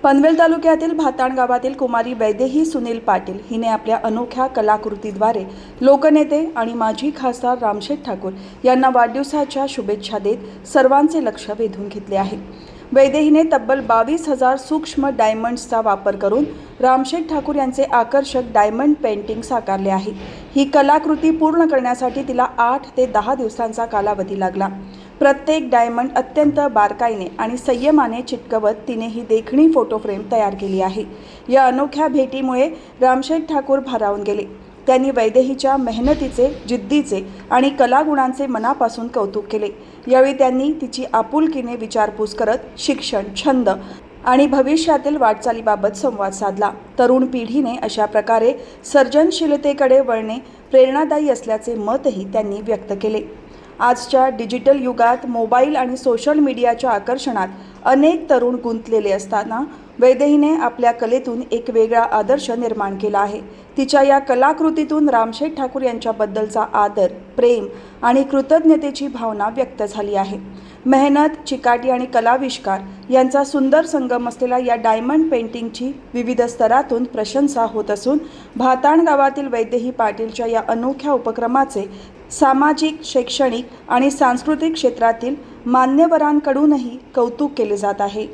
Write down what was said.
पनवेल तालुक्यातील भाताण गावातील कुमारी वैदेही सुनील पाटील हिने आपल्या अनोख्या कलाकृतीद्वारे लोकनेते आणि माजी खासदार रामशेठ ठाकूर यांना वाढदिवसाच्या शुभेच्छा देत सर्वांचे लक्ष वेधून घेतले आहे। वैदेहीने तब्बल 22,000 सूक्ष्म डायमंड्सचा वापर करून रामशेठ ठाकूर यांचे आकर्षक डायमंड पेंटिंग साकारले आहे। ही कलाकृती पूर्ण करण्यासाठी तिला 8 ते 10 दिवसांचा कालावधी लागला। प्रत्येक डायमंड अत्यंत बारकाईने आणि संयमाने चिटकवत तिने ही देखणी फोटो फ्रेम तयार केली आहे। या अनोख्या भेटीमुळे रामशेठ ठाकूर भारावून गेले। त्यांनी वैदेहीच्या मेहनतीचे, जिद्दीचे आणि कलागुणांचे मनापासून कौतुक केले। यावेळी त्यांनी तिची आपुलकीने विचारपूस करत शिक्षण, छंद आणि भविष्यातील वाटचालीबाबत संवाद साधला। तरुण पिढीने अशा प्रकारे सर्जनशीलतेकडे वळणे प्रेरणादायी असल्याचे मतही त्यांनी व्यक्त केले। आजच्या डिजिटल युगात मोबाईल आणि सोशल मीडियाच्या आकर्षणात अनेक तरुण गुंतलेले असताना वैदेहीने आपल्या कलेतून एक वेगळा आदर्श निर्माण केला आहे। तिच्या या कलाकृतीतून रामशेठ ठाकूर यांच्याबद्दलचा आदर, प्रेम आणि कृतज्ञतेची भावना व्यक्त झाली आहे। मेहनत, चिकाटी आणि कलाविष्कार यांचा सुंदर संगम असलेल्या या डायमंड पेंटिंगची विविध स्तरातून प्रशंसा होत असून भाताण गावातील वैदेही पाटीलच्या या अनोख्या उपक्रमाचे सामाजिक, शैक्षणिक आणि सांस्कृतिक क्षेत्रातील मान्यवरांकडूनही कौतुक केले जात आहे।